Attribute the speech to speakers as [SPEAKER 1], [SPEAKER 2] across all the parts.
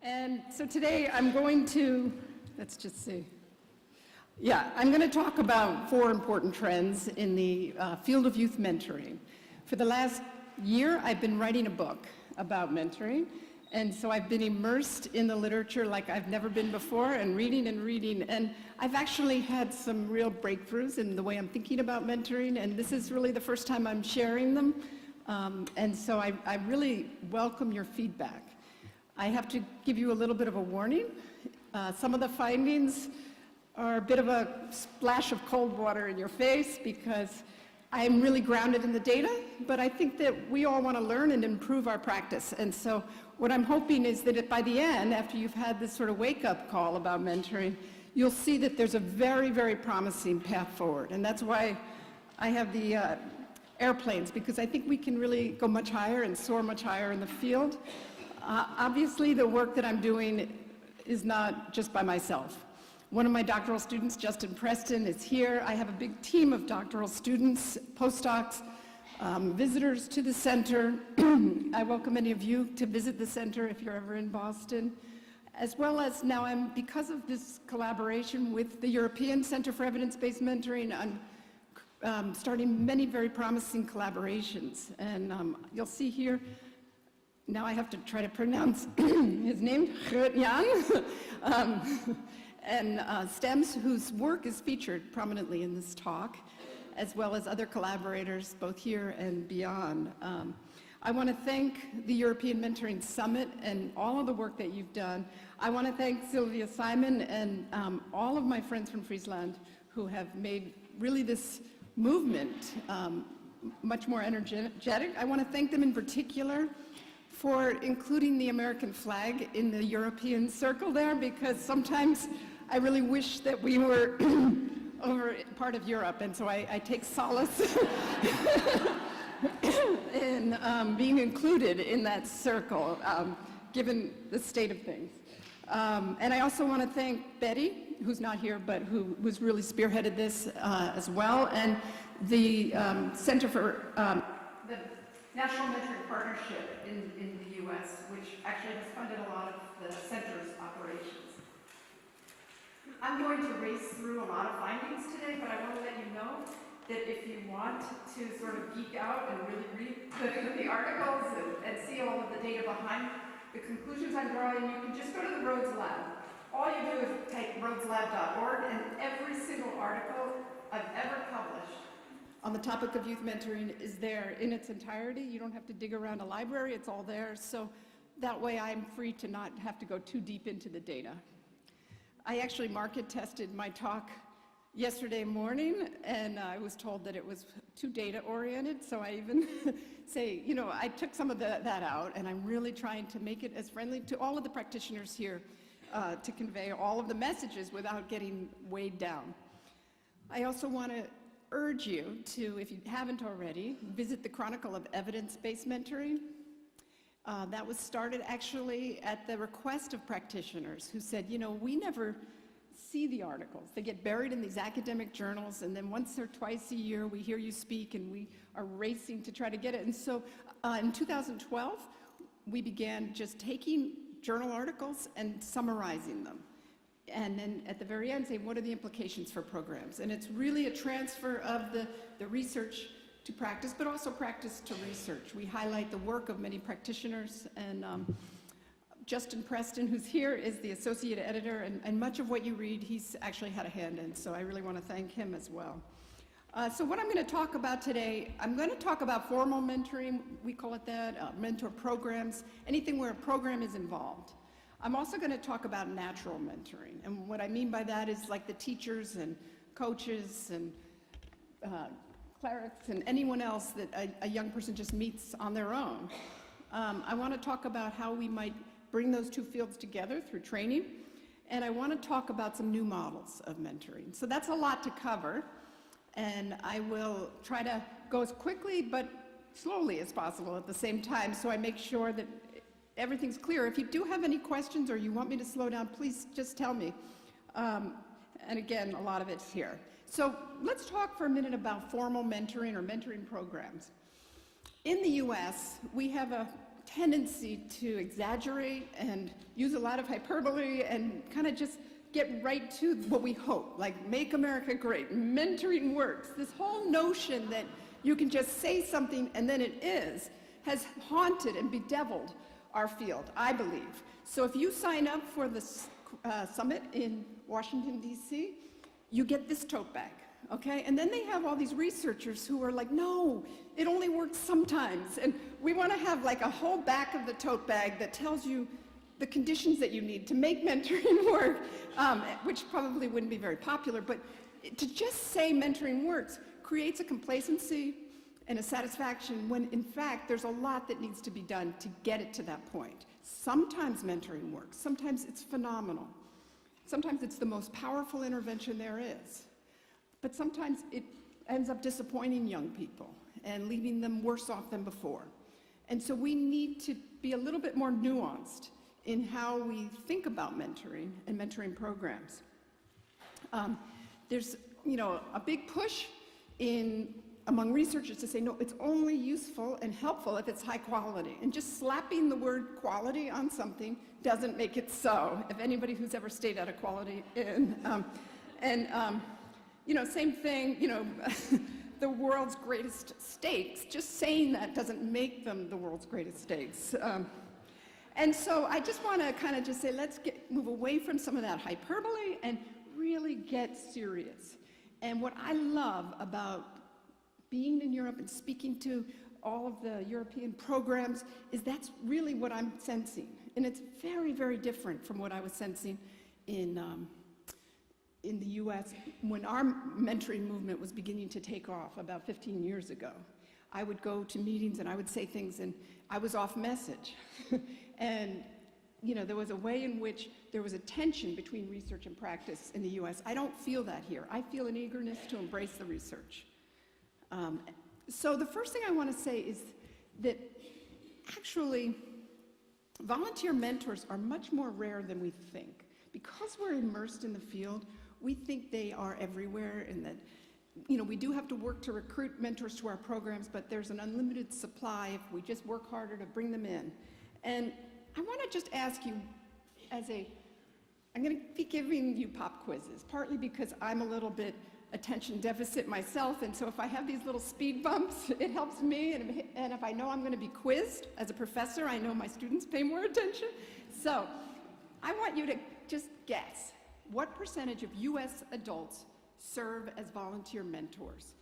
[SPEAKER 1] And so today I'm going to, let's just see. Yeah, I'm going to talk about 4 important trends in the field of youth mentoring. For the last year, I've been writing a book about mentoring. And so I've been immersed in the literature like I've never been before, and reading. And I've actually had some real breakthroughs in the way I'm thinking about mentoring. And this is really the first time I'm sharing them. And so I really welcome your feedback. I have to give you a little bit of a warning. Some of the findings are a bit of a splash of cold water in your face because I'm really grounded in the data, but I think that we all want to learn and improve our practice. And so what I'm hoping is that by the end, after you've had this sort of wake-up call about mentoring, you'll see that there's a very, very promising path forward. And that's why I have the airplanes, because I think we can really go much higher and soar much higher in the field. Obviously, the work that I'm doing is not just by myself. One of my doctoral students, Justin Preston, is here. I have a big team of doctoral students, postdocs, visitors to the center. I welcome any of you to visit the center if you're ever in Boston. As well as now because of this collaboration with the European Center for Evidence-Based Mentoring, I'm starting many very promising collaborations. And you'll see here, now I have to try to pronounce his name, Jan. And STEMS, whose work is featured prominently in this talk, as well as other collaborators both here and beyond. I want to thank the European Mentoring Summit and all of the work that you've done. I want to thank Sylvia Simon and all of my friends from Friesland who have made really this movement much more energetic. I want to thank them in particular for including the American flag in the European circle there, because sometimes I really wish that we were over part of Europe, and so I take solace in being included in that circle, given the state of things. And I also want to thank Betty, who's not here, but who was really spearheaded this as well, and the Center for the National Mentoring Partnership in the U.S., which actually has funded a lot of the center's operations. I'm going to race through a lot of findings today, but I want to let you know that if you want to sort of geek out and really read the articles and see all of the data behind the conclusions I'm drawing, you can just go to the Rhodes Lab. All you do is type rhodeslab.org, and every single article I've ever published on the topic of youth mentoring is there in its entirety. You don't have to dig around a library, it's all there. So that way I'm free to not have to go too deep into the data. I actually market tested my talk yesterday morning, and I was told that it was too data oriented, so I even say, you know, I took some of that out, and I'm really trying to make it as friendly to all of the practitioners here to convey all of the messages without getting weighed down. I also want to urge you to, if you haven't already, visit the Chronicle of Evidence-Based Mentoring. That was started actually at the request of practitioners who said, you know, we never see the articles. They get buried in these academic journals, and then once or twice a year we hear you speak, and we are racing to try to get it. And so in 2012, we began just taking journal articles and summarizing them. And then at the very end say, what are the implications for programs? And it's really a transfer of the research to practice, but also practice to research. We highlight the work of many practitioners, and Justin Preston, who's here, is the associate editor, and much of what you read, he's actually had a hand in, so I really want to thank him as well. So what I'm going to talk about today, I'm going to talk about formal mentoring, we call it that, mentor programs, anything where a program is involved. I'm also going to talk about natural mentoring, and what I mean by that is like the teachers and coaches and clerics and anyone else that a young person just meets on their own. I want to talk about how we might bring those two fields together through training, and I want to talk about some new models of mentoring. So that's a lot to cover, and I will try to go as quickly but slowly as possible at the same time, so I make sure that everything's clear. If you do have any questions or you want me to slow down, please just tell me. And again, a lot of it's here. So let's talk for a minute about formal mentoring or mentoring programs. In the US, we have a tendency to exaggerate and use a lot of hyperbole and kind of just get right to what we hope, like make America great, mentoring works. This whole notion that you can just say something and then it is has haunted and bedeviled our field, I believe. So if you sign up for this summit in Washington, D.C., you get this tote bag, okay? And then they have all these researchers who are like, no, it only works sometimes. And we want to have like a whole back of the tote bag that tells you the conditions that you need to make mentoring work, which probably wouldn't be very popular, but to just say mentoring works creates a complacency and a satisfaction when in fact there's a lot that needs to be done to get it to that point. Sometimes mentoring works, sometimes it's phenomenal. Sometimes it's the most powerful intervention there is. But sometimes it ends up disappointing young people and leaving them worse off than before. And so we need to be a little bit more nuanced in how we think about mentoring and mentoring programs. There's, a big push among researchers to say, no, it's only useful and helpful if it's high quality. And just slapping the word quality on something doesn't make it so, if anybody who's ever stayed at a Quality Inn. Same thing, the world's greatest steaks, just saying that doesn't make them the world's greatest steaks. And so I just want to kind of just say, let's move away from some of that hyperbole and really get serious. And what I love about being in Europe and speaking to all of the European programs is that's really what I'm sensing. And it's very, very different from what I was sensing in the US when our mentoring movement was beginning to take off about 15 years ago. I would go to meetings and I would say things and I was off message. And there was a way in which there was a tension between research and practice in the US. I don't feel that here. I feel an eagerness to embrace the research. So the first thing I want to say is that actually volunteer mentors are much more rare than we think. Because we're immersed in the field, we think they are everywhere and that we do have to work to recruit mentors to our programs, but there's an unlimited supply if we just work harder to bring them in. And I want to just ask you I'm going to be giving you pop quizzes, partly because I'm a little bit attention deficit myself, and so if I have these little speed bumps, it helps me, and if I know I'm going to be quizzed as a professor, I know my students pay more attention. So I want you to just guess, what percentage of US adults serve as volunteer mentors,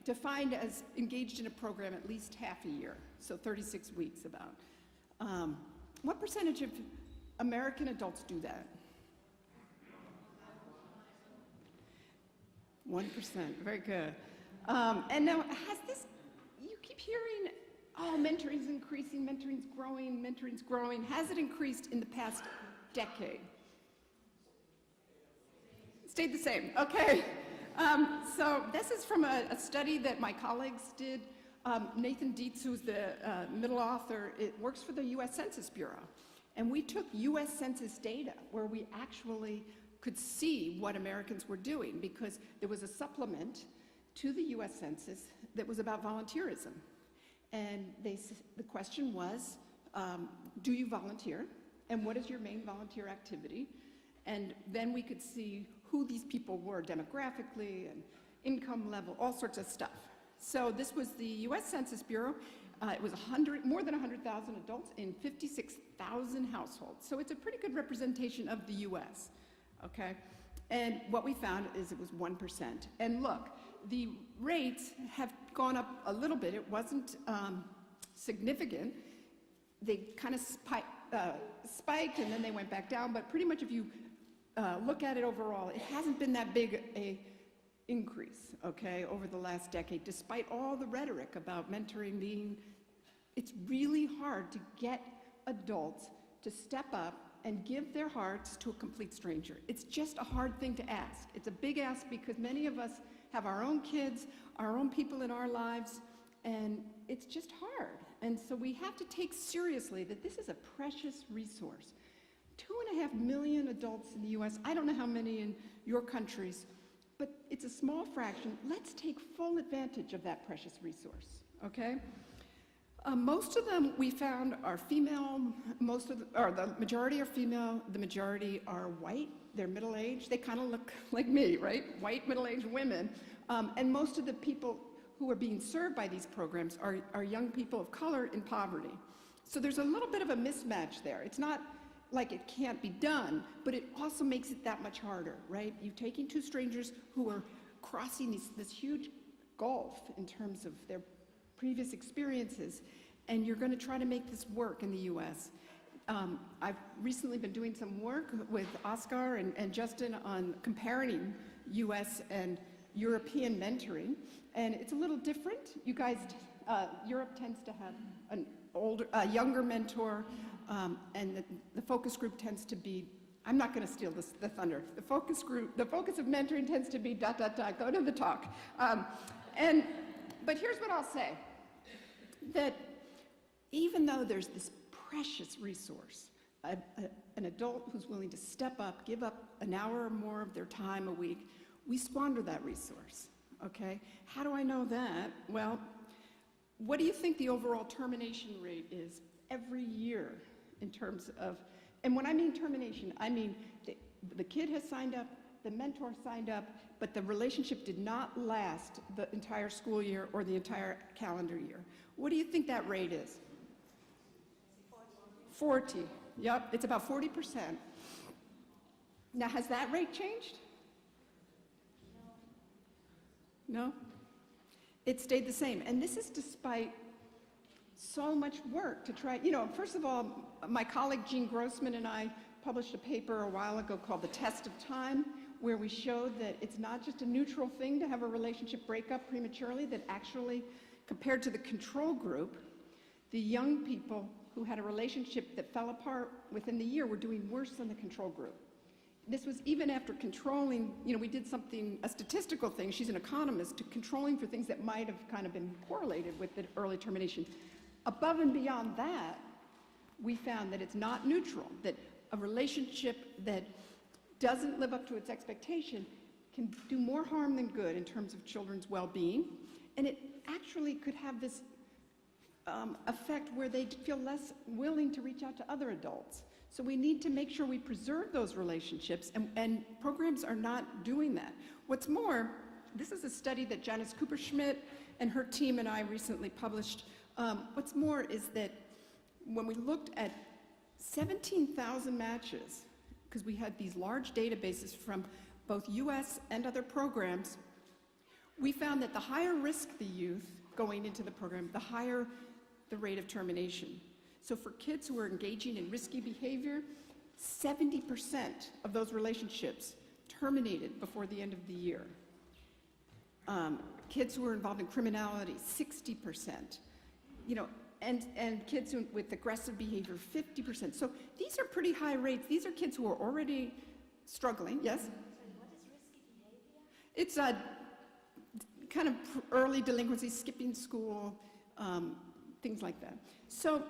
[SPEAKER 1] defined as engaged in a program at least half a year, so 36 weeks about. What percentage of American adults do that? 1%, very good. And now, you keep hearing, oh, mentoring's increasing, mentoring's growing. Has it increased in the past decade? Stayed the same, okay. So this is from a study that my colleagues did. Nathan Dietz, who's the middle author, it works for the US Census Bureau. And we took US Census data where we actually could see what Americans were doing because there was a supplement to the US Census that was about volunteerism. And the question was, do you volunteer? And what is your main volunteer activity? And then we could see who these people were demographically and income level, all sorts of stuff. So this was the US Census Bureau. It was more than 100,000 adults in 56,000 households. So it's a pretty good representation of the US, okay? And what we found is it was 1%. And look, the rates have gone up a little bit. It wasn't significant. They kind of spiked and then they went back down, but pretty much if you look at it overall, it hasn't been that big a increase, okay, over the last decade, despite all the rhetoric about mentoring being, it's really hard to get adults to step up and give their hearts to a complete stranger. It's just a hard thing to ask. It's a big ask because many of us have our own kids, our own people in our lives, and it's just hard. And so we have to take seriously that this is a precious resource. 2.5 million adults in the US, I don't know how many in your countries, but it's a small fraction. Let's take full advantage of that precious resource, okay? Most of them we found are female, the majority are female, the majority are white, they're middle-aged, they kind of look like me, right? White, middle-aged women. And most of the people who are being served by these programs are young people of color in poverty. So there's a little bit of a mismatch there. It's not like it can't be done, but it also makes it that much harder, right? You're taking two strangers who are crossing this huge gulf in terms of their previous experiences, and you're going to try to make this work in the U.S. I've recently been doing some work with Oscar and Justin on comparing U.S. and European mentoring, and it's a little different. You guys, Europe tends to have a younger mentor, and the focus group tends to be, I'm not going to steal the thunder. The focus of mentoring tends to be ... go to the talk. But here's what I'll say, that even though there's this precious resource, an adult who's willing to step up, give up an hour or more of their time a week, we squander that resource, okay? How do I know that? Well, what do you think the overall termination rate is every year in terms of, and when I mean termination, I mean the kid has signed up, the mentor signed up, but the relationship did not last the entire school year or the entire calendar year. What do you think that rate is? 40. Yep, it's about 40%. Now, has that rate changed? No? It stayed the same. And this is despite so much work to try, first of all, my colleague Jean Grossman and I published a paper a while ago called The Test of Time, where we showed that it's not just a neutral thing to have a relationship break up prematurely, that actually, compared to the control group, the young people who had a relationship that fell apart within the year were doing worse than the control group. This was even after controlling, we did a statistical thing, she's an economist, to controlling for things that might have kind of been correlated with the early termination. Above and beyond that, we found that it's not neutral, that a relationship that doesn't live up to its expectation can do more harm than good in terms of children's well-being, and it actually could have this effect where they feel less willing to reach out to other adults. So we need to make sure we preserve those relationships, and programs are not doing that. What's more, this is a study that Janice Cooper-Schmidt and her team and I recently published. What's more is that when we looked at 17,000 matches, because we had these large databases from both US and other programs, we found that the higher risk the youth going into the program, the higher the rate of termination. So for kids who are engaging in risky behavior, 70% of those relationships terminated before the end of the year. Kids who are involved in criminality, 60%. And kids with aggressive behavior, 50%. So these are pretty high rates. These are kids who are already struggling. Yes?
[SPEAKER 2] And what is risky behavior?
[SPEAKER 1] It's kind of early delinquency, skipping school, things like that. So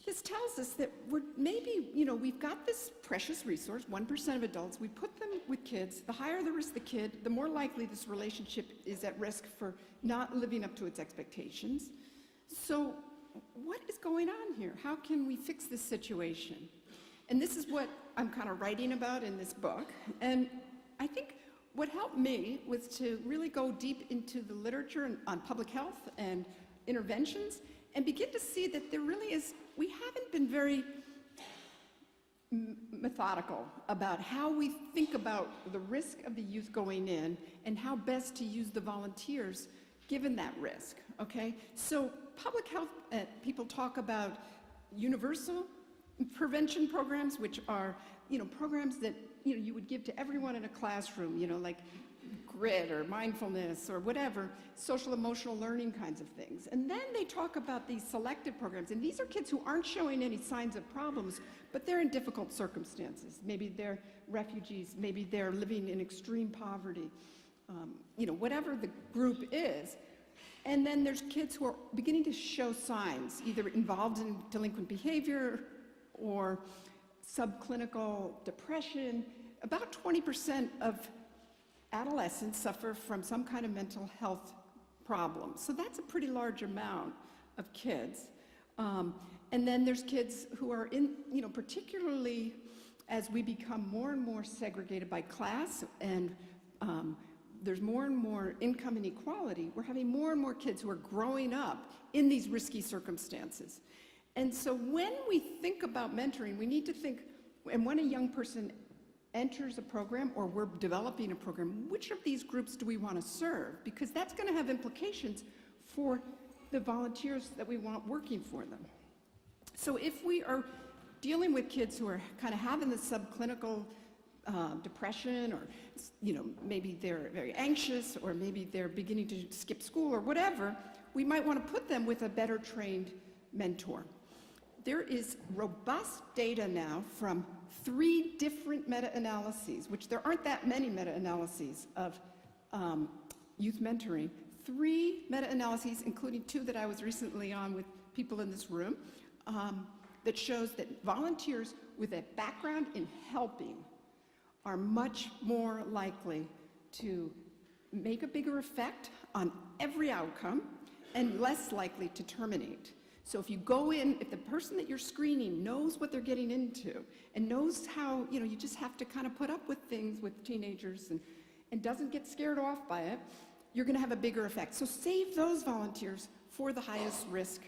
[SPEAKER 1] this tells us that we've got this precious resource, 1% of adults, we put them with kids. The higher the risk the kid, the more likely this relationship is at risk for not living up to its expectations. So what is going on here? How can we fix this situation? And this is what I'm kind of writing about in this book. And I think what helped me was to really go deep into the literature on public health and interventions and begin to see that there really is, we haven't been very methodical about how we think about the risk of the youth going in and how best to use the volunteers given that risk, okay? So public health people talk about universal prevention programs, which are, programs that, you would give to everyone in a classroom, like grit or mindfulness or whatever, social emotional learning kinds of things. And then they talk about these selective programs, and these are kids who aren't showing any signs of problems, but they're in difficult circumstances. Maybe they're refugees, maybe they're living in extreme poverty, whatever the group is. And then there's kids who are beginning to show signs, either involved in delinquent behavior or subclinical depression. About 20% of adolescents suffer from some kind of mental health problem. So that's a pretty large amount of kids. And then there's kids who are in, particularly as we become more and more segregated by class and there's more and more income inequality, we're having more and more kids who are growing up in these risky circumstances. And so when we think about mentoring, we need to think, and when a young person enters a program or we're developing a program, which of these groups do we want to serve? Because that's going to have implications for the volunteers that we want working for them. So if we are dealing with kids who are kind of having the subclinical depression, or maybe they're very anxious, or maybe they're beginning to skip school or whatever, we might want to put them with a better trained mentor. There is robust data now from 3 different meta-analyses, which there aren't that many meta-analyses of youth mentoring. 3 meta-analyses, including 2 that I was recently on with people in this room, that shows that volunteers with a background in helping are much more likely to make a bigger effect on every outcome and less likely to terminate. So if you go in, if the person that you're screening knows what they're getting into and knows how, you just have to kind of put up with things with teenagers and doesn't get scared off by it, you're going to have a bigger effect. So save those volunteers for the highest risk,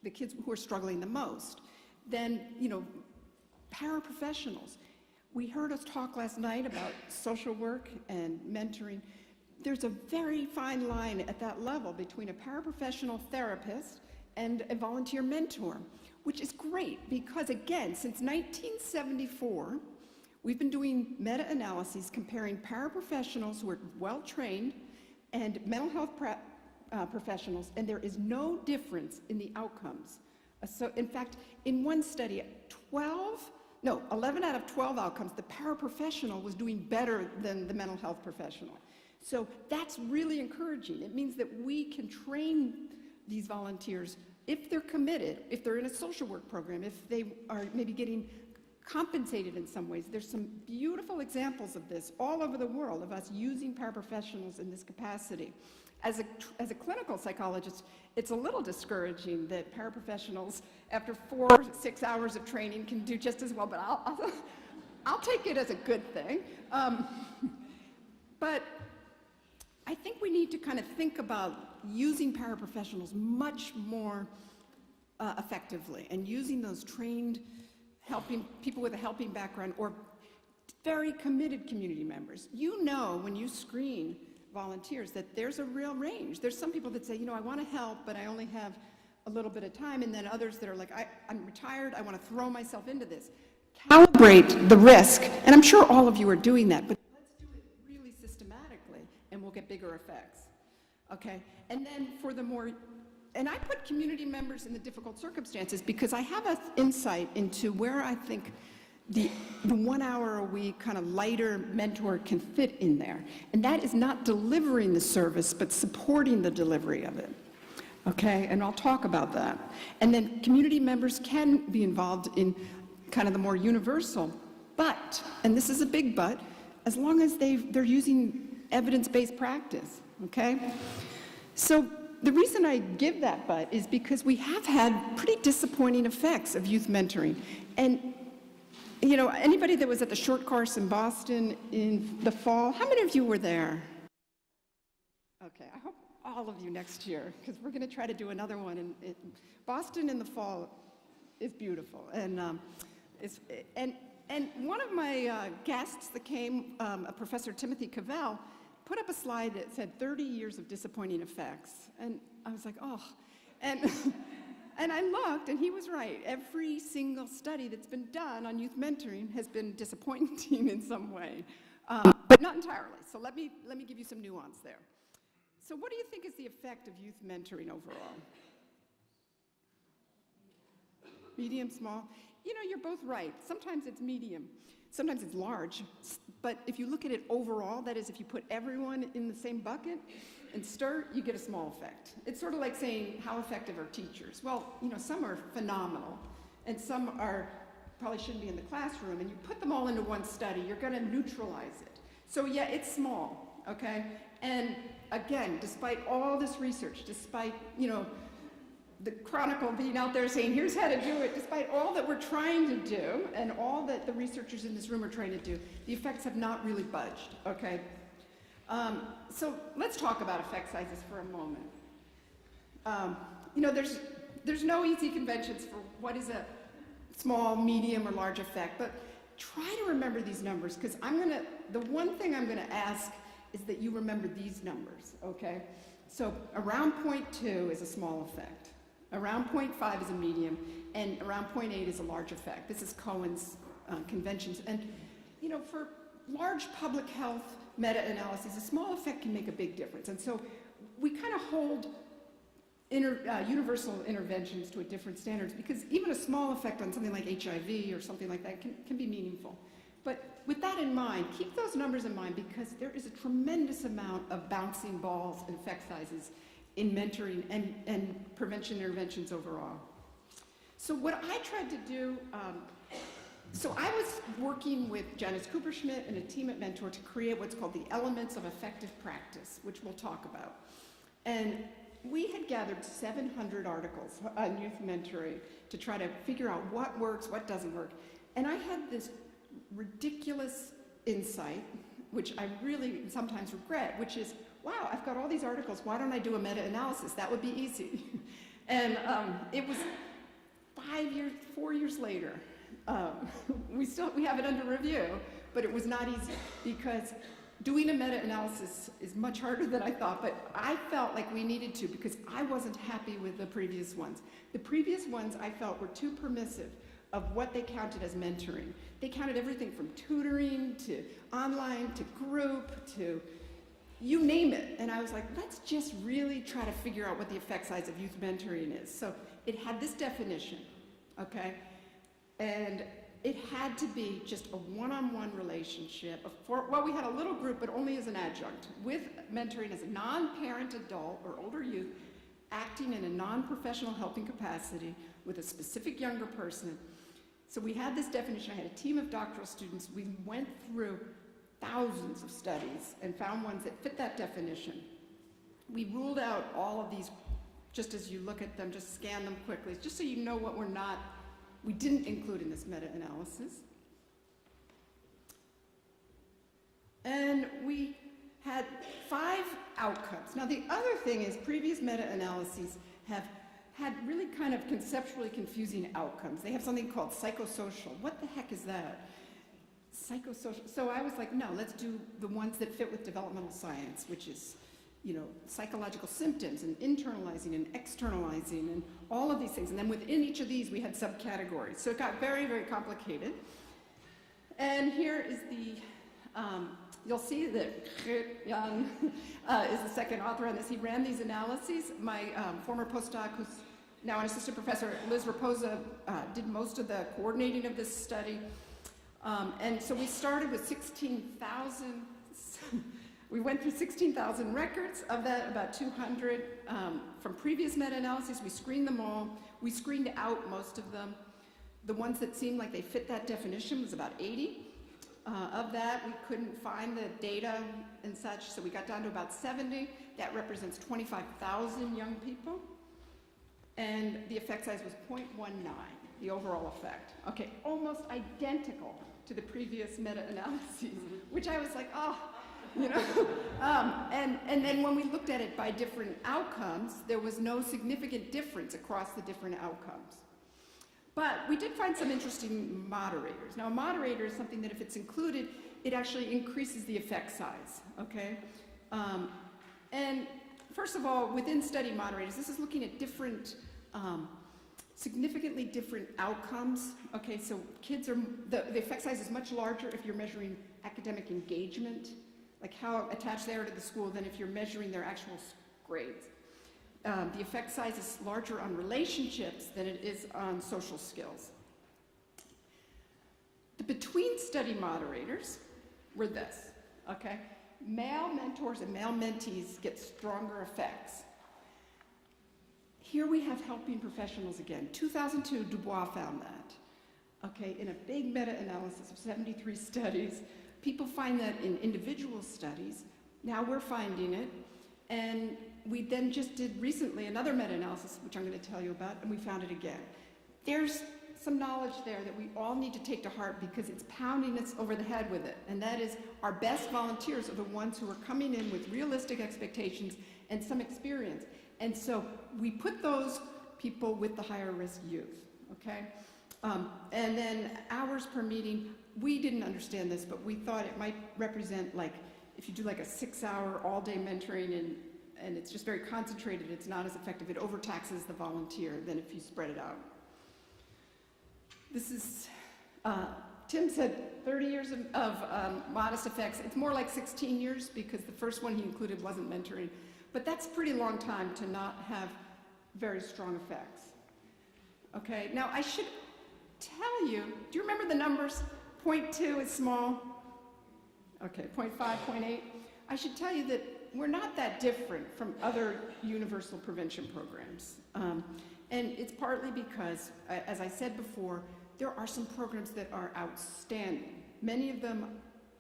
[SPEAKER 1] the kids who are struggling the most. Then, paraprofessionals. We heard us talk last night about social work and mentoring. There's a very fine line at that level between a paraprofessional therapist and a volunteer mentor, which is great because, again, since 1974, we've been doing meta-analyses comparing paraprofessionals who are well-trained and mental health professionals, and there is no difference in the outcomes. So, in fact, in one study, 11 out of 12 outcomes, the paraprofessional was doing better than the mental health professional. So that's really encouraging. It means that we can train these volunteers if they're committed, if they're in a social work program, if they are maybe getting compensated in some ways. There's some beautiful examples of this all over the world, of us using paraprofessionals in this capacity. As a clinical psychologist, it's a little discouraging that paraprofessionals, after 4 or 6 hours of training, can do just as well, but I'll take it as a good thing. But I think we need to kind of think about using paraprofessionals much more effectively, and using those trained helping people with a helping background or very committed community members. When you screen volunteers that there's a real range. There's some people that say, I want to help, but I only have a little bit of time, and then others that are like, I'm retired, I want to throw myself into this. Calibrate the risk, and I'm sure all of you are doing that, but let's do it really systematically, and we'll get bigger effects, okay? And then and I put community members in the difficult circumstances because I have an insight into where I think the 1 hour a week kind of lighter mentor can fit in there. And that is not delivering the service, but supporting the delivery of it. Okay, and I'll talk about that. And then community members can be involved in kind of the more universal, but, and this is a big but, as long as they're using evidence-based practice, okay? So the reason I give that but is because we have had pretty disappointing effects of youth mentoring. And anybody that was at the short course in Boston in the fall, how many of you were there? Okay, I hope all of you next year, because we're going to try to do another one. And Boston in the fall is beautiful. And one of my guests that came, Professor Timothy Cavell, put up a slide that said 30 years of disappointing effects. And I was like, oh. And I looked, and he was right. Every single study that's been done on youth mentoring has been disappointing in some way, but not entirely. So let me give you some nuance there. So what do you think is the effect of youth mentoring overall? Medium, small? You're both right. Sometimes it's medium. Sometimes it's large. But if you look at it overall, that is, if you put everyone in the same bucket and stir, you get a small effect. It's sort of like saying, how effective are teachers? Well, some are phenomenal, and some probably shouldn't be in the classroom, and you put them all into one study, you're going to neutralize it. So yeah, it's small. okay? And again, despite all this research, despite, you know, the Chronicle being out there saying, here's how to do it, despite all that we're trying to do and all that the researchers in this room are trying to do, the effects have not really budged, okay? So let's talk about effect sizes for a moment. You know, there's no easy conventions for what is a small, medium, or large effect, but try to remember these numbers, because the one thing I'm gonna ask is that you remember these numbers, okay? So around 0.2 is a small effect. Around 0.5 is a medium, and around 0.8 is a large effect. This is Cohen's conventions. And, you know, for large public health meta-analyses, a small effect can make a big difference. And so we kind of hold universal interventions to a different standards, because even a small effect on something like HIV or something like that can be meaningful. But with that in mind, keep those numbers in mind, because there is a tremendous amount of bouncing balls and effect sizes in mentoring and prevention interventions overall. So what I tried to do, so I was working with Janice Cooper-Schmidt and a team at Mentor to create what's called the Elements of Effective Practice, which we'll talk about. And we had gathered 700 articles on youth mentoring to try to figure out what works, what doesn't work. And I had this ridiculous insight, which I really sometimes regret, which is, wow, I've got all these articles, why don't I do a meta-analysis? That would be easy. And it was 4 years later. We have it under review, but it was not easy, because doing a meta-analysis is much harder than I thought, but I felt like we needed to, because I wasn't happy with the previous ones. The previous ones I felt were too permissive of what they counted as mentoring. They counted everything from tutoring to online to group to you name it. And I was like, let's just really try to figure out what the effect size of youth mentoring is. So it had this definition, okay? And it had to be just a one-on-one relationship. Well, we had a little group, but only as an adjunct, with mentoring as a non-parent adult or older youth, acting in a non-professional helping capacity with a specific younger person. So we had this definition. I had a team of doctoral students. We went through thousands of studies and found ones that fit that definition. We ruled out all of these, just as you look at them, just scan them quickly, just so you know what we didn't include in this meta-analysis. And we had 5 outcomes. Now the other thing is, previous meta-analyses have had really kind of conceptually confusing outcomes. They have something called psychosocial. What the heck is that? Psychosocial. So I was like, no, let's do the ones that fit with developmental science, which is, you know, psychological symptoms and internalizing and externalizing and all of these things. And then within each of these, we had subcategories. So it got very, very complicated. And here is the, you'll see that Young is the second author on this. He ran these analyses. My former postdoc, who's now an assistant professor, Liz Raposa, did most of the coordinating of this study. And so we started with 16,000, we went through 16,000 records. Of that, about 200 from previous meta-analyses. We screened them all. We screened out most of them. The ones that seemed like they fit that definition was about 80. Of that, we couldn't find the data and such, so we got down to about 70. That represents 25,000 young people. And the effect size was 0.19, the overall effect. Okay, almost identical to the previous meta-analyses, which I was like, oh, you know. And then when we looked at it by different outcomes, there was no significant difference across the different outcomes. But we did find some interesting moderators. Now, a moderator is something that if it's included, it actually increases the effect size, okay? And first of all, within study moderators, this is looking at different, significantly different outcomes. Okay, so kids are, the effect size is much larger if you're measuring academic engagement, like how attached they are to the school, than if you're measuring their actual grades. The effect size is larger on relationships than it is on social skills. The between study moderators were this, okay? Male mentors and male mentees get stronger effects. Here we have helping professionals again. 2002, Dubois found that. Okay, in a big meta-analysis of 73 studies, people find that in individual studies, Now we're finding it. And we then just did recently another meta-analysis, which I'm going to tell you about, and we found it again. There's some knowledge there that we all need to take to heart because it's pounding us over the head with it. And that is our best volunteers are the ones who are coming in with realistic expectations and some experience. And so we put those people with the higher risk youth, okay? And then hours per meeting, we didn't understand this, but we thought it might represent like, if you do like a 6-hour all-day mentoring and it's just very concentrated, it's not as effective. It overtaxes the volunteer than if you spread it out. This is, Tim said 30 years of modest effects. It's more like 16 years because the first one he included wasn't mentoring. But that's a pretty long time to not have very strong effects. Okay, now I should tell you, do you remember the numbers? 0.2 is small. Okay, 0.5, 0.8. I should tell you that we're not that different from other universal prevention programs. And it's partly because, as I said before, there are some programs that are outstanding. Many of them,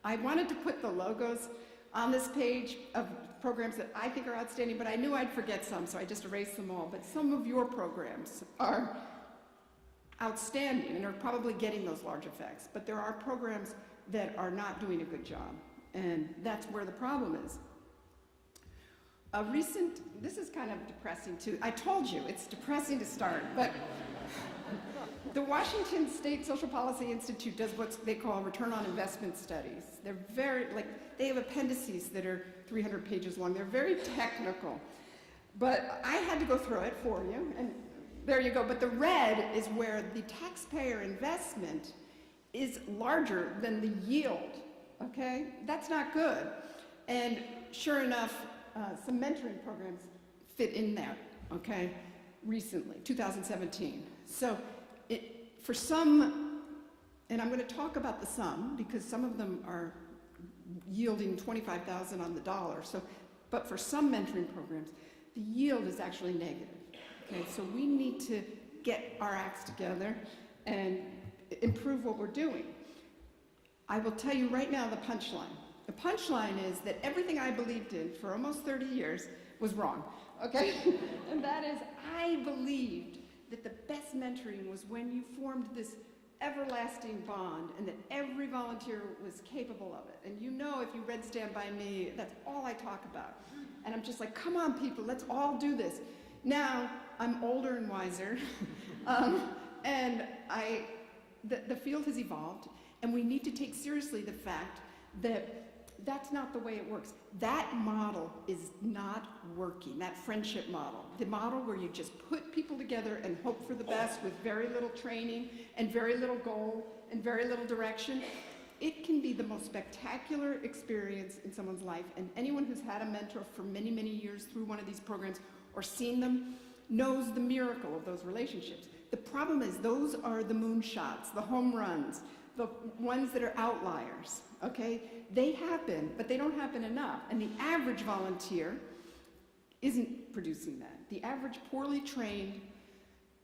[SPEAKER 1] I wanted to put the logos on this page of programs that I think are outstanding, but I knew I'd forget some, so I just erased them all. But some of your programs are outstanding and are probably getting those large effects. But there are programs that are not doing a good job, and that's where the problem is. This is kind of depressing too. I told you, it's depressing to start, but the Washington State Social Policy Institute does what they call return on investment studies. They're very, they have appendices that are 300 pages long. They're very technical. But I had to go through it for you, and there you go. But the red is where the taxpayer investment is larger than the yield, okay? That's not good. And sure enough, some mentoring programs fit in there, okay, recently, 2017. So for some, and I'm going to talk about the some, because some of them are yielding 25,000 on the dollar. So, but for some mentoring programs, the yield is actually negative. Okay, so we need to get our acts together and improve what we're doing. I will tell you right now the punchline. The punchline is that everything I believed in for almost 30 years was wrong, okay? And that is, I believed that the best mentoring was when you formed this everlasting bond and that every volunteer was capable of it. And you know, if you read Stand By Me, that's all I talk about. And I'm just like, come on people, let's all do this. Now, I'm older and wiser, and the field has evolved, and we need to take seriously the fact that that's not the way it works. That model is not working, that friendship model. The model where you just put people together and hope for the best with very little training and very little goal and very little direction. It can be the most spectacular experience in someone's life, and anyone who's had a mentor for many, many years through one of these programs or seen them knows the miracle of those relationships. The problem is those are the moonshots, the home runs, the ones that are outliers, okay? They happen, but they don't happen enough. And the average volunteer isn't producing that. The average poorly trained,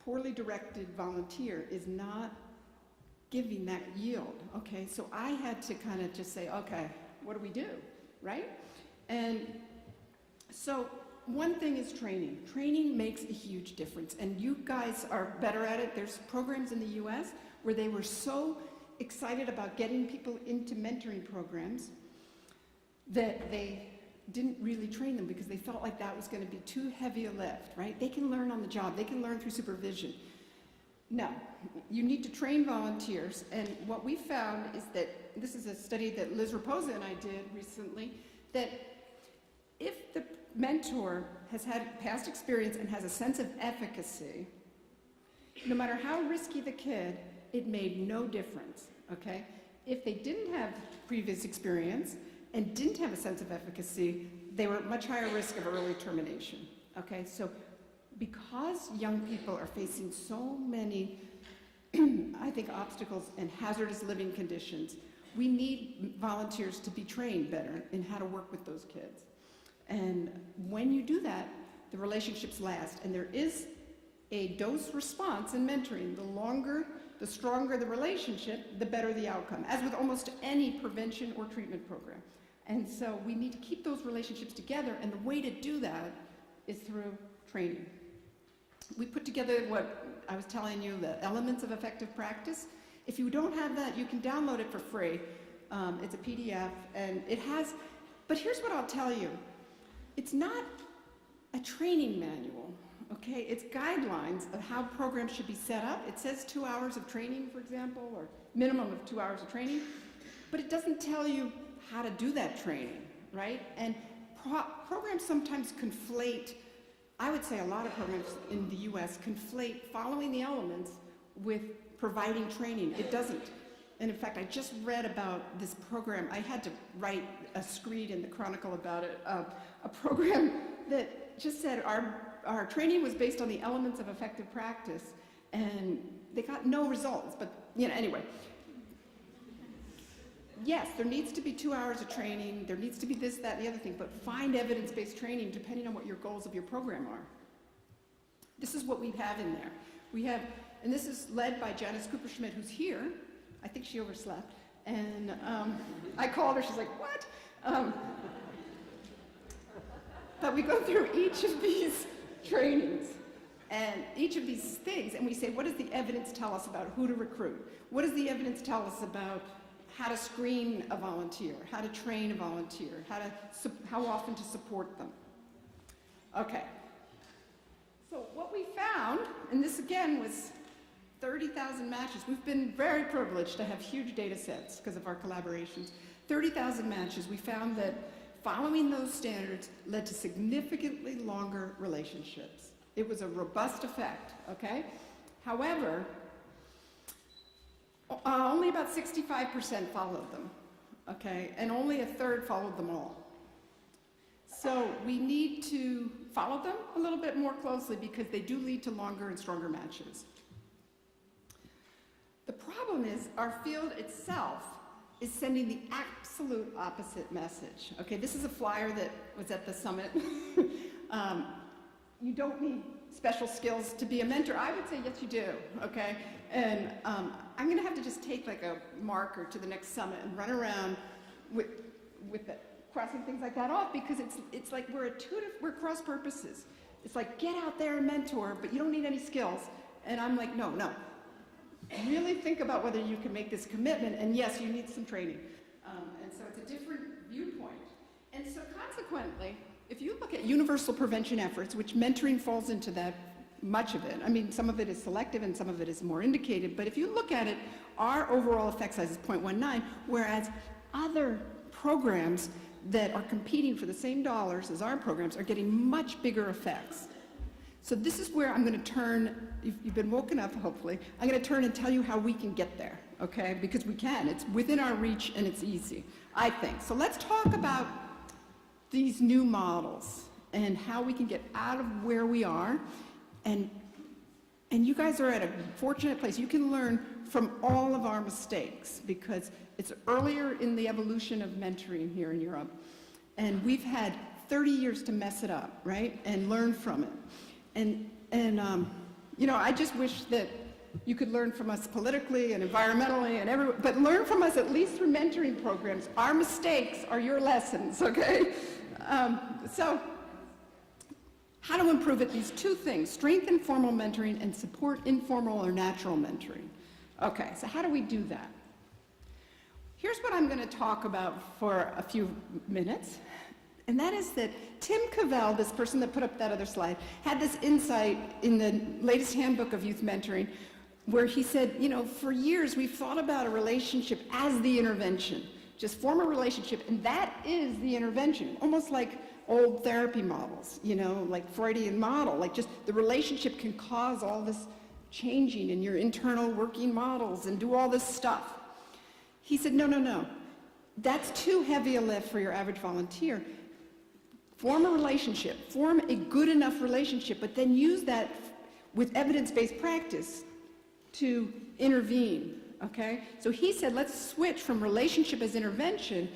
[SPEAKER 1] poorly directed volunteer is not giving that yield, okay? So I had to kind of just say, okay, what do we do, right? And so one thing is training. Training makes a huge difference, and you guys are better at it. There's programs in the US where they were so excited about getting people into mentoring programs that they didn't really train them because they felt like that was going to be too heavy a lift, right? They can learn on the job. They can learn through supervision. No, you need to train volunteers, and what we found is that, this is a study that Liz Raposa and I did recently, that if the mentor has had past experience and has a sense of efficacy, no matter how risky the kid, it made no difference, okay? If they didn't have previous experience and didn't have a sense of efficacy, they were at much higher risk of early termination, okay? So because young people are facing so many, I think, obstacles and hazardous living conditions, we need volunteers to be trained better in how to work with those kids. And when you do that, the relationships last, and there is a dose response in mentoring. The stronger the relationship, the better the outcome, as with almost any prevention or treatment program. And so we need to keep those relationships together, and the way to do that is through training. We put together what I was telling you, the elements of effective practice. If you don't have that, you can download it for free. It's a PDF, and it has, but here's what I'll tell you. It's not a training manual, okay? It's guidelines of how programs should be set up. It says 2 hours of training, for example, or minimum of 2 hours of training, but it doesn't tell you how to do that training, right? And programs sometimes conflate, I would say a lot of programs in the US conflate following the elements with providing training. It doesn't. And in fact, I just read about this program. I had to write a screed in the Chronicle about it, a program that just said our training was based on the elements of effective practice, and they got no results. But anyway. Yes, there needs to be 2 hours of training. There needs to be this, that, and the other thing. But find evidence-based training depending on what your goals of your program are. This is what we have in there. We have, and this is led by Janice Cooper-Schmidt, who's here. I think she overslept. And I called her, she's like, what? But we go through each of these trainings and each of these things, and we say, what does the evidence tell us about who to recruit? What does the evidence tell us about how to screen a volunteer, how to train a volunteer, how often to support them? Okay. So what we found, and this again was 30,000 matches. We've been very privileged to have huge data sets because of our collaborations. 30,000 matches. We found that following those standards led to significantly longer relationships. It was a robust effect, okay? However, only about 65% followed them, okay? And only a third followed them all. So we need to follow them a little bit more closely because they do lead to longer and stronger matches. The problem is our field itself is sending the absolute opposite message. Okay, this is a flyer that was at the summit. You don't need special skills to be a mentor. I would say yes, you do, okay? And I'm gonna have to just take like a marker to the next summit and run around with crossing things like that off because it's like we're cross purposes. It's like, get out there and mentor, but you don't need any skills. And I'm like, no. Really think about whether you can make this commitment, and yes, you need some training. And so it's a different viewpoint. And so consequently, if you look at universal prevention efforts, which mentoring falls into that, much of it, I mean, some of it is selective and some of it is more indicated, but if you look at it, our overall effect size is 0.19, whereas other programs that are competing for the same dollars as our programs are getting much bigger effects. So this is where I'm going to turn, you've been woken up, hopefully, I'm going to turn and tell you how we can get there, okay? Because we can. It's within our reach and it's easy, I think. So let's talk about these new models and how we can get out of where we are. And you guys are at a fortunate place. You can learn from all of our mistakes because it's earlier in the evolution of mentoring here in Europe. And we've had 30 years to mess it up, right? And learn from it. And I just wish that you could learn from us politically and environmentally and but learn from us at least through mentoring programs. Our mistakes are your lessons, okay? So how to improve it? These two things, strengthen formal mentoring and support informal or natural mentoring. Okay, so how do we do that? Here's what I'm going to talk about for a few minutes. And that is that Tim Cavell, this person that put up that other slide, had this insight in the latest handbook of youth mentoring where he said, for years we've thought about a relationship as the intervention. Just form a relationship, and that is the intervention. Almost like old therapy models, like Freudian model. Like just the relationship can cause all this changing in your internal working models and do all this stuff. He said, no. That's too heavy a lift for your average volunteer. Form a relationship, form a good enough relationship, but then use that with evidence-based practice to intervene, okay? So he said, let's switch from relationship as intervention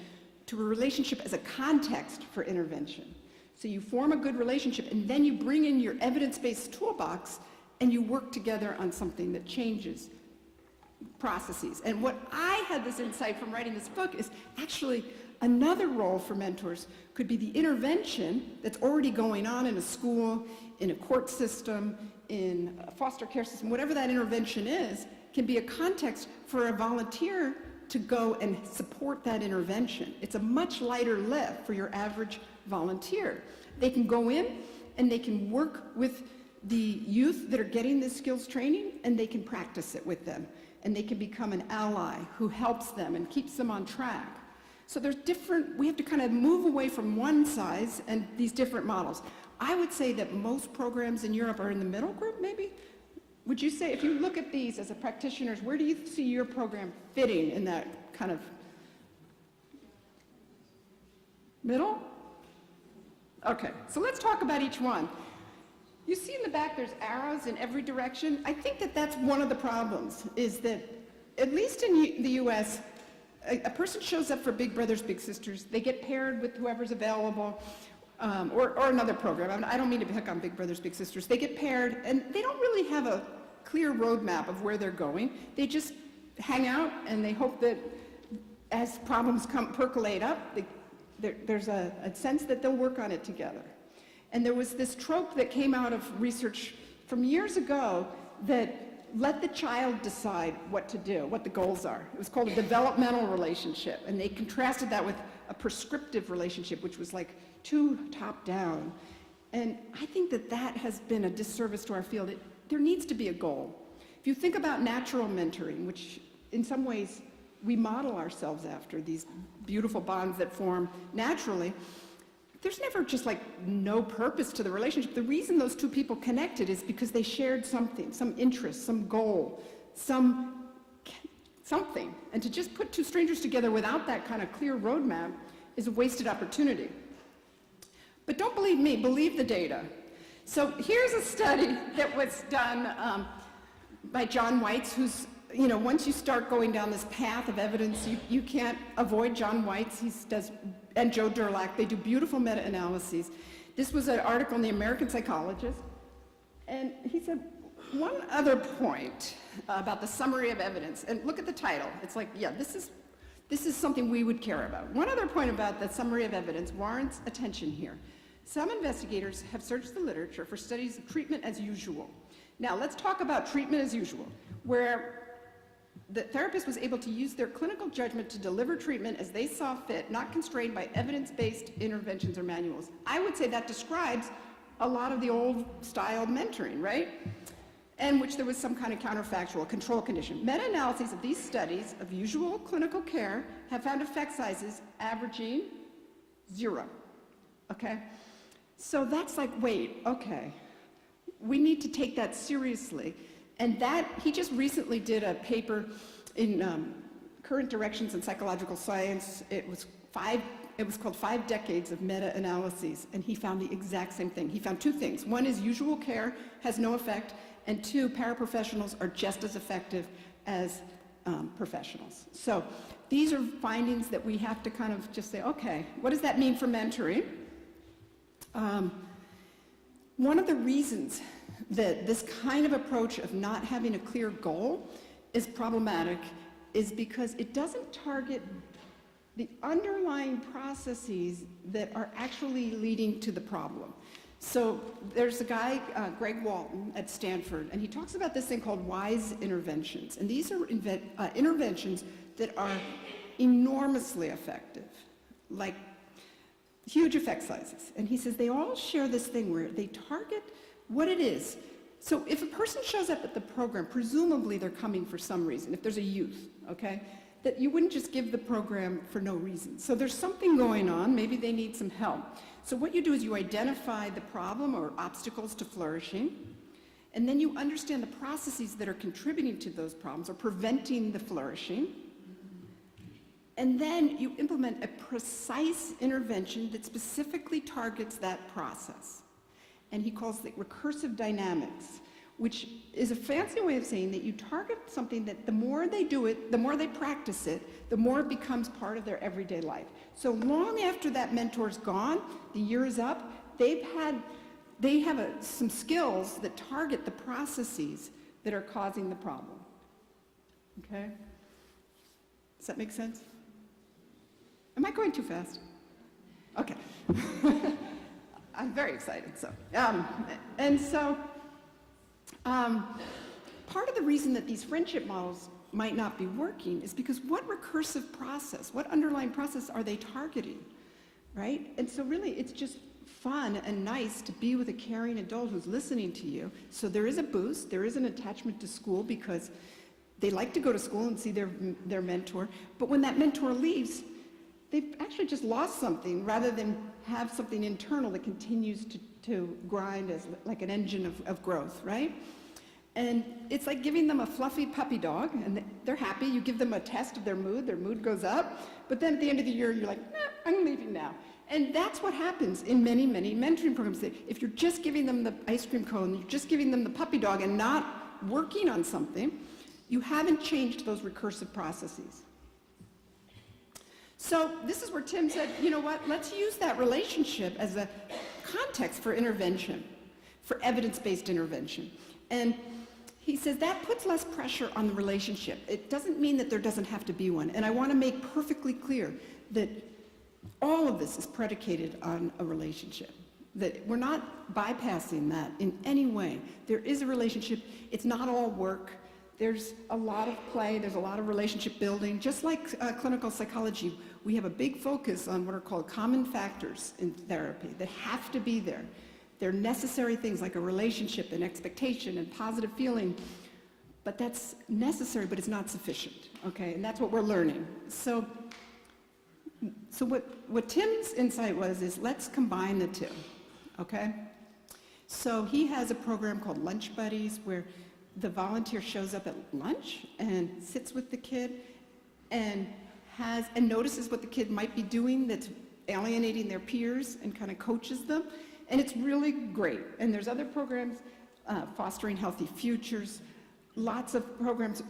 [SPEAKER 1] to a relationship as a context for intervention. So you form a good relationship, and then you bring in your evidence-based toolbox, and you work together on something that changes processes. And what I had this insight from writing this book is actually Another role for mentors could be the intervention that's already going on in a school, in a court system, in a foster care system, whatever that intervention is, can be a context for a volunteer to go and support that intervention. It's a much lighter lift for your average volunteer. They can go in and they can work with the youth that are getting this skills training, and they can practice it with them. And they can become an ally who helps them and keeps them on track. So there's different, we have to kind of move away from one size and these different models. I would say that most programs in Europe are in the middle group, maybe? Would you say, if you look at these as a practitioners, where do you see your program fitting in that kind of middle? Okay, so let's talk about each one. You see in the back there's arrows in every direction. I think that that's one of the problems, is that at least in the US, a person shows up for Big Brothers Big Sisters, they get paired with whoever's available, or another program. I don't mean to pick on Big Brothers Big Sisters. They get paired and they don't really have a clear roadmap of where they're going. They just hang out and they hope that as problems percolate up, there's a sense that they'll work on it together. And there was this trope that came out of research from years ago that let the child decide what to do, what the goals are. It was called a developmental relationship, and they contrasted that with a prescriptive relationship, which was like too top-down. And I think that that has been a disservice to our field. There needs to be a goal. If you think about natural mentoring, which in some ways we model ourselves after, these beautiful bonds that form naturally, there's never just like no purpose to the relationship. The reason those two people connected is because they shared something, some interest, some goal, something. And to just put two strangers together without that kind of clear roadmap is a wasted opportunity. But don't believe me, believe the data. So here's a study that was done by John Weitz, who's, you know, once you start going down this path of evidence, you can't avoid John Weitz. And Joe Durlak, they do beautiful meta-analyses. This was an article in the American Psychologist, and he said, one other point about the summary of evidence, and look at the title. It's like, yeah, this is something we would care about. One other point about the summary of evidence warrants attention here. Some investigators have searched the literature for studies of treatment as usual. Now, let's talk about treatment as usual, where the therapist was able to use their clinical judgment to deliver treatment as they saw fit, not constrained by evidence-based interventions or manuals. I would say that describes a lot of the old style mentoring, right? And which there was some kind of counterfactual control condition. Meta-analyses of these studies of usual clinical care have found effect sizes averaging 0, okay? So that's like, wait, okay, we need to take that seriously. And that, he just recently did a paper in Current Directions in Psychological Science. It was called 5 Decades of Meta-Analyses, and he found the exact same thing. He found two things. One is usual care has no effect, and two, paraprofessionals are just as effective as professionals. So these are findings that we have to kind of just say, okay, what does that mean for mentoring? One of the reasons that this kind of approach of not having a clear goal is problematic is because it doesn't target the underlying processes that are actually leading to the problem. So there's a guy, Greg Walton at Stanford, and he talks about this thing called wise interventions. And these are interventions that are enormously effective, like huge effect sizes. And he says they all share this thing where they target what it is. So if a person shows up at the program, presumably they're coming for some reason, if there's a youth, okay? That you wouldn't just give the program for no reason. So there's something going on, maybe they need some help. So what you do is you identify the problem or obstacles to flourishing, and then you understand the processes that are contributing to those problems or preventing the flourishing. And then you implement a precise intervention that specifically targets that process. And he calls it recursive dynamics, which is a fancy way of saying that you target something that the more they do it, the more they practice it, the more it becomes part of their everyday life. So long after that mentor's gone, the year is up, they have some skills that target the processes that are causing the problem. Okay? Does that make sense? Am I going too fast? Okay. I'm very excited, part of the reason that these friendship models might not be working is because what recursive process, what underlying process are they targeting, right? And so really it's just fun and nice to be with a caring adult who's listening to you. So there is a boost, there is an attachment to school because they like to go to school and see their mentor, but when that mentor leaves, they've actually just lost something rather than have something internal that continues to grind as like an engine of growth, right? And it's like giving them a fluffy puppy dog, and they're happy. You give them a test of their mood goes up, but then at the end of the year, you're like, nah, I'm leaving now. And that's what happens in many, many mentoring programs. If you're just giving them the ice cream cone, you're just giving them the puppy dog and not working on something, you haven't changed those recursive processes. So this is where Tim said, you know what, let's use that relationship as a context for intervention, for evidence-based intervention. And he says that puts less pressure on the relationship. It doesn't mean that there doesn't have to be one. And I want to make perfectly clear that all of this is predicated on a relationship, that we're not bypassing that in any way. There is a relationship. It's not all work. There's a lot of play. There's a lot of relationship building. Just like clinical psychology, we have a big focus on what are called common factors in therapy that have to be there. They're necessary things like a relationship and expectation and positive feeling, but that's necessary, but it's not sufficient, okay? And that's what we're learning. So what Tim's insight was is let's combine the two, okay? So he has a program called Lunch Buddies where the volunteer shows up at lunch and sits with the kid and notices what the kid might be doing that's alienating their peers and kind of coaches them. And it's really great. And there's other programs, Fostering Healthy Futures, lots of programs.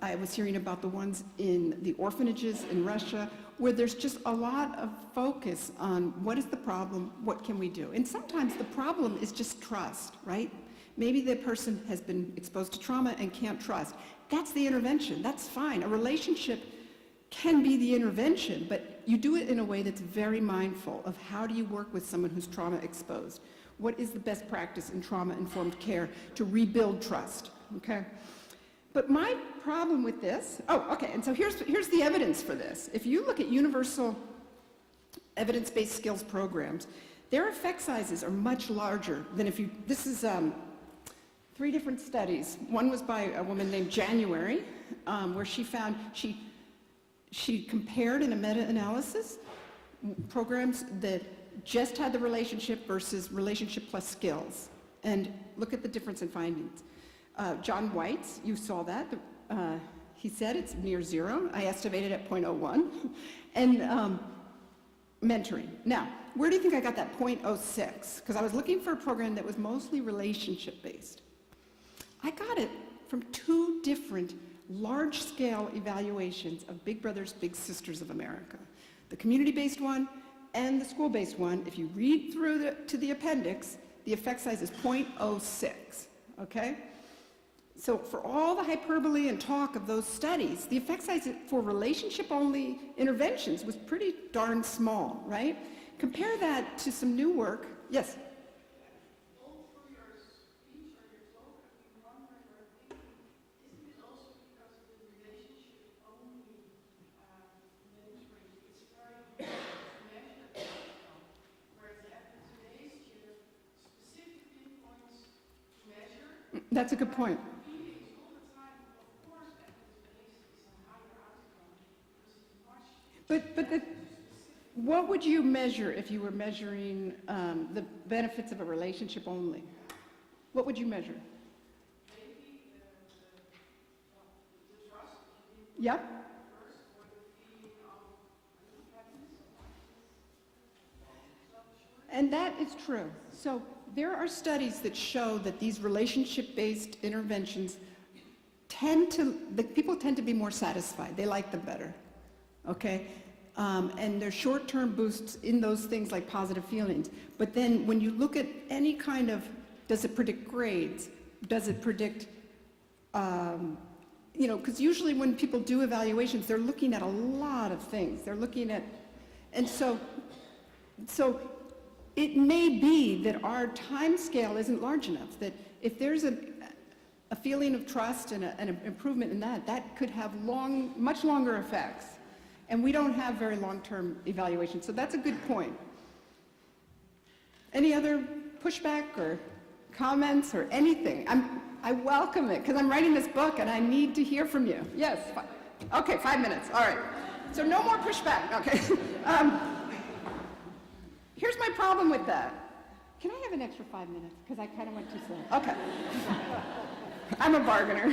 [SPEAKER 1] I was hearing about the ones in the orphanages in Russia, where there's just a lot of focus on what is the problem, what can we do? And sometimes the problem is just trust, right? Maybe the person has been exposed to trauma and can't trust. That's the intervention. That's fine. A relationship can be the intervention, but you do it in a way that's very mindful of how do you work with someone who's trauma exposed. What is the best practice in trauma-informed care to rebuild trust, okay? But my problem with this, and so here's the evidence for this. If you look at universal evidence-based skills programs, their effect sizes are much larger than this is 3 different studies. One was by a woman named January, where she found, she compared in a meta-analysis programs that just had the relationship versus relationship plus skills. And look at the difference in findings. John White's, you saw that. He said it's near 0. I estimated at 0.01. And mentoring. Now, where do you think I got that 0.06? Because I was looking for a program that was mostly relationship-based. I got it from 2 different large-scale evaluations of Big Brothers, Big Sisters of America. The community-based one and the school-based one, if you read through to the appendix, the effect size is 0.06, okay? So for all the hyperbole and talk of those studies, the effect size for relationship-only interventions was pretty darn small, right? Compare that to some new work. Yes? That's a good point. But what would you measure if you were measuring the benefits of a relationship only? What would you measure? Yep. And that is true. So there are studies that show that these relationship-based interventions people tend to be more satisfied. They like them better, okay? And there's short-term boosts in those things like positive feelings. But then when you look at any kind of, does it predict grades? Does it predict, because usually when people do evaluations, they're looking at a lot of things. They're looking at And so it may be that our time scale isn't large enough, that if there's a feeling of trust and an improvement in that could have much longer effects. And we don't have very long-term evaluation. So that's a good point. Any other pushback or comments or anything? I welcome it, because I'm writing this book and I need to hear from you. Yes. Okay, 5 minutes. All right. So no more pushback. Okay. Here's my problem with that. Can I have an extra 5 minutes? Because I kind of went too slow. Okay. I'm a bargainer.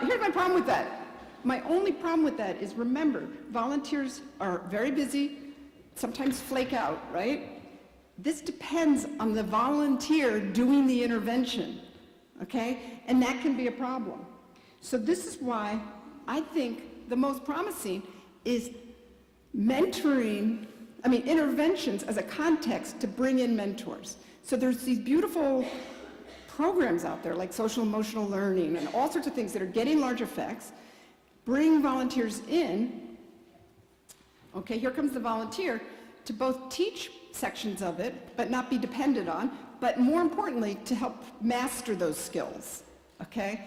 [SPEAKER 1] Here's my problem with that. My only problem with that is, remember, volunteers are very busy, sometimes flake out, right? This depends on the volunteer doing the intervention, okay? And that can be a problem. So this is why I think the most promising is interventions as a context to bring in mentors. So there's these beautiful programs out there like social emotional learning and all sorts of things that are getting large effects. Bring volunteers in. Okay, here comes the volunteer to both teach sections of it, but not be dependent on, but more importantly, to help master those skills, okay?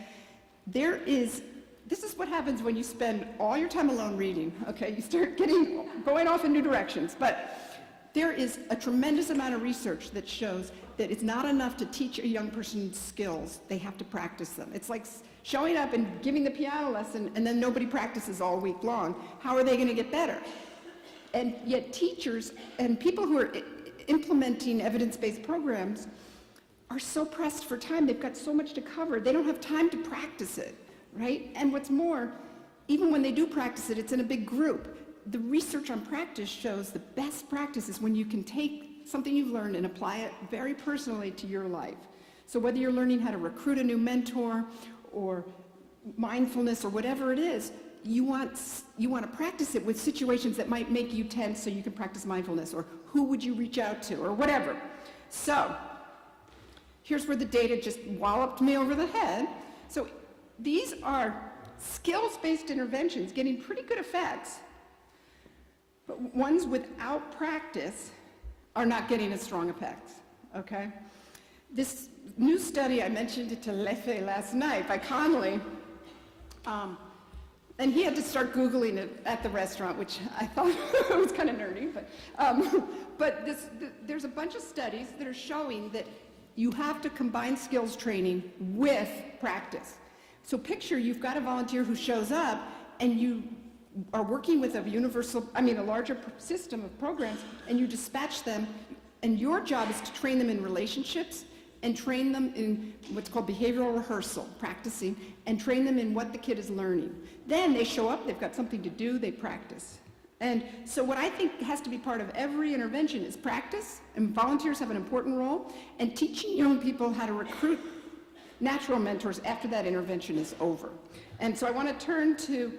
[SPEAKER 1] This is what happens when you spend all your time alone reading, okay? You start going off in new directions, but there is a tremendous amount of research that shows that it's not enough to teach a young person skills, they have to practice them. It's like showing up and giving the piano lesson and then nobody practices all week long. How are they going to get better? And yet teachers and people who are implementing evidence-based programs are so pressed for time. They've got so much to cover. They don't have time to practice it, right? And what's more, even when they do practice it, it's in a big group. The research on practice shows the best practice is when you can take something you've learned and apply it very personally to your life. So whether you're learning how to recruit a new mentor or mindfulness or whatever it is, you want to practice it with situations that might make you tense so you can practice mindfulness, or who would you reach out to, or whatever. So here's where the data just walloped me over the head. So these are skills-based interventions getting pretty good effects, but ones without practice are not getting as strong effects, okay? This new study, I mentioned it to Lefe last night by Connolly, and he had to start Googling it at the restaurant, which I thought was kind of nerdy, but there's a bunch of studies that are showing that you have to combine skills training with practice. So picture you've got a volunteer who shows up and you are working with a larger system of programs, and you dispatch them, and your job is to train them in relationships and train them in what's called behavioral rehearsal, practicing, and train them in what the kid is learning. Then they show up, they've got something to do, they practice. And so what I think has to be part of every intervention is practice, and volunteers have an important role, and teaching young people how to recruit natural mentors after that intervention is over. And so I want to turn to,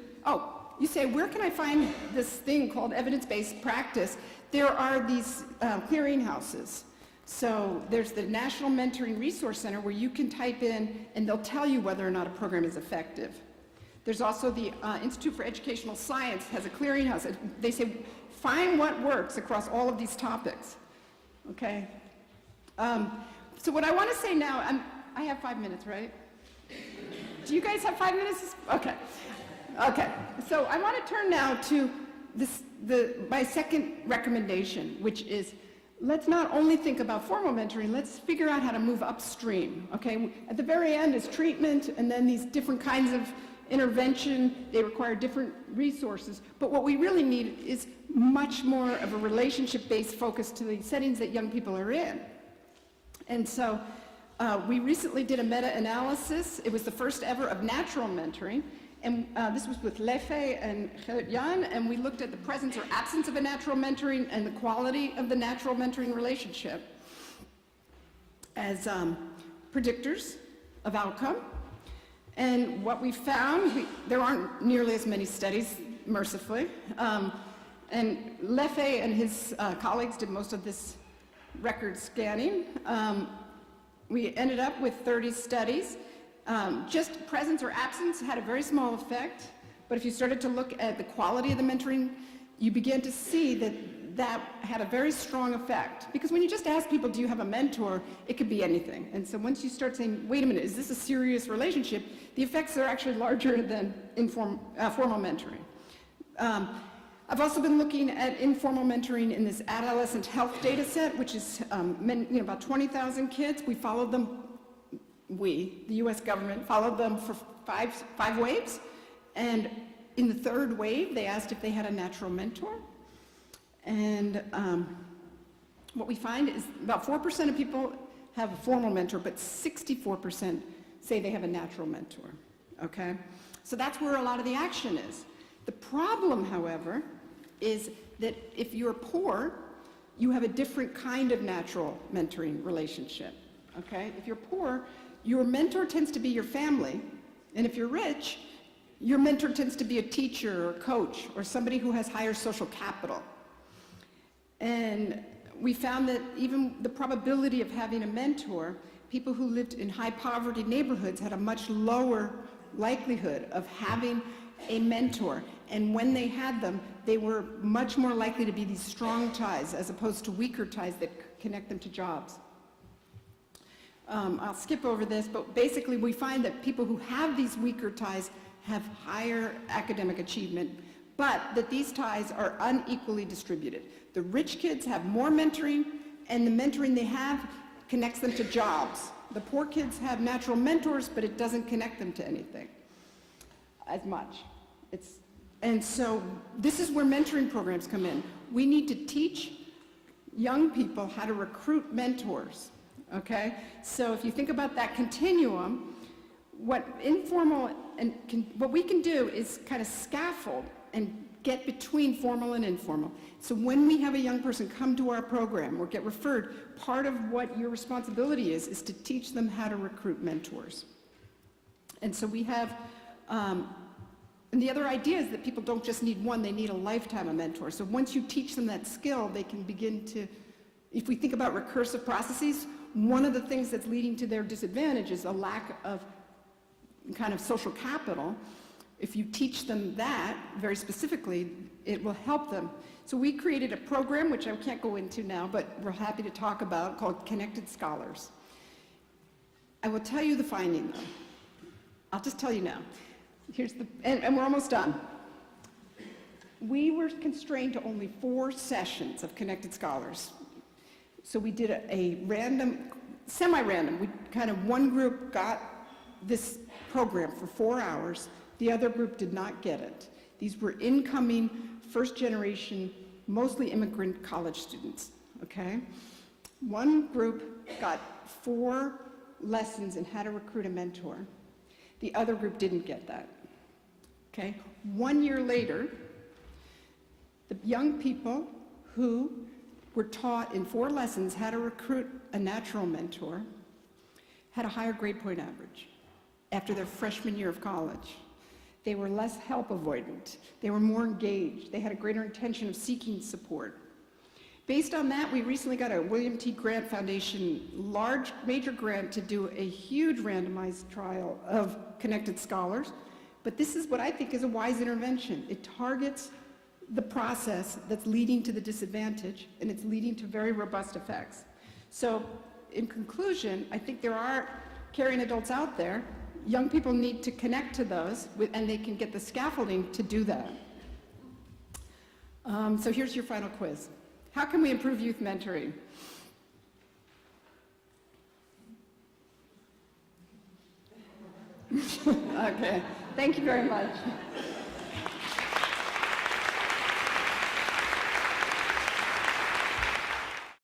[SPEAKER 1] you say, where can I find this thing called evidence-based practice? There are these clearinghouses. So there's the National Mentoring Resource Center where you can type in and they'll tell you whether or not a program is effective. There's also the Institute for Educational Science has a clearinghouse. They say, find what works across all of these topics, okay? So what I want to say now, I have 5 minutes, right? Do you guys have 5 minutes? Okay. Okay, so I want to turn now to my second recommendation, which is let's not only think about formal mentoring, let's figure out how to move upstream, okay? At the very end is treatment, and then these different kinds of intervention, they require different resources, but what we really need is much more of a relationship-based focus to the settings that young people are in. And so we recently did a meta-analysis. It was the first ever of natural mentoring, and this was with Lefe and Jan, and we looked at the presence or absence of a natural mentoring and the quality of the natural mentoring relationship as predictors of outcome. And what we found, there aren't nearly as many studies, mercifully, and Lefe and his colleagues did most of this record scanning. We ended up with 30 studies. Just presence or absence had a very small effect, but if you started to look at the quality of the mentoring, you began to see that that had a very strong effect. Because when you just ask people, do you have a mentor, it could be anything. And so once you start saying, wait a minute, is this a serious relationship, the effects are actually larger than formal mentoring. I've also been looking at informal mentoring in this adolescent health data set, which is about 20,000 kids. We followed them, the US government, followed them for five waves. And in the third wave, they asked if they had a natural mentor. And what we find is about 4% of people have a formal mentor, but 64% say they have a natural mentor, okay? So that's where a lot of the action is. The problem, however, is that if you're poor, you have a different kind of natural mentoring relationship, okay? If you're poor, your mentor tends to be your family, and if you're rich, your mentor tends to be a teacher or coach or somebody who has higher social capital. And we found that even the probability of having a mentor, people who lived in high poverty neighborhoods had a much lower likelihood of having a mentor. And when they had them, they were much more likely to be these strong ties as opposed to weaker ties that connect them to jobs. I'll skip over this, but basically we find that people who have these weaker ties have higher academic achievement, but that these ties are unequally distributed. The rich kids have more mentoring, and the mentoring they have connects them to jobs. The poor kids have natural mentors, but it doesn't connect them to anything as much. And so this is where mentoring programs come in. We need to teach young people how to recruit mentors, okay? So if you think about that continuum, what we can do is kind of scaffold and get between formal and informal. So when we have a young person come to our program or get referred, part of what your responsibility is to teach them how to recruit mentors. And so we have, and the other idea is that people don't just need one, they need a lifetime of mentors. So once you teach them that skill, they can begin to, if we think about recursive processes, one of the things that's leading to their disadvantage is a lack of kind of social capital. If you teach them that very specifically, it will help them. So we created a program, which I can't go into now, but we're happy to talk about, called Connected Scholars. I will tell you the finding, though. I'll just tell you now. And we're almost done. We were constrained to only 4 sessions of Connected Scholars. So we did a random, semi-random. One group got this program for 4 hours. The other group did not get it. These were incoming, first-generation, mostly immigrant college students, okay? One group got 4 lessons in how to recruit a mentor. The other group didn't get that, okay? 1 year later, the young people who were taught in 4 lessons how to recruit a natural mentor had a higher grade point average after their freshman year of college. They were less help avoidant. They were more engaged. They had a greater intention of seeking support. Based on that, we recently got a William T. Grant Foundation major grant to do a huge randomized trial of Connected Scholars. But this is what I think is a wise intervention. It targets the process that's leading to the disadvantage, and it's leading to very robust effects. So in conclusion, I think there are caring adults out there. Young people need to connect to those, and they can get the scaffolding to do that. So here's your final quiz. How can we improve youth mentoring? Okay, thank you very much.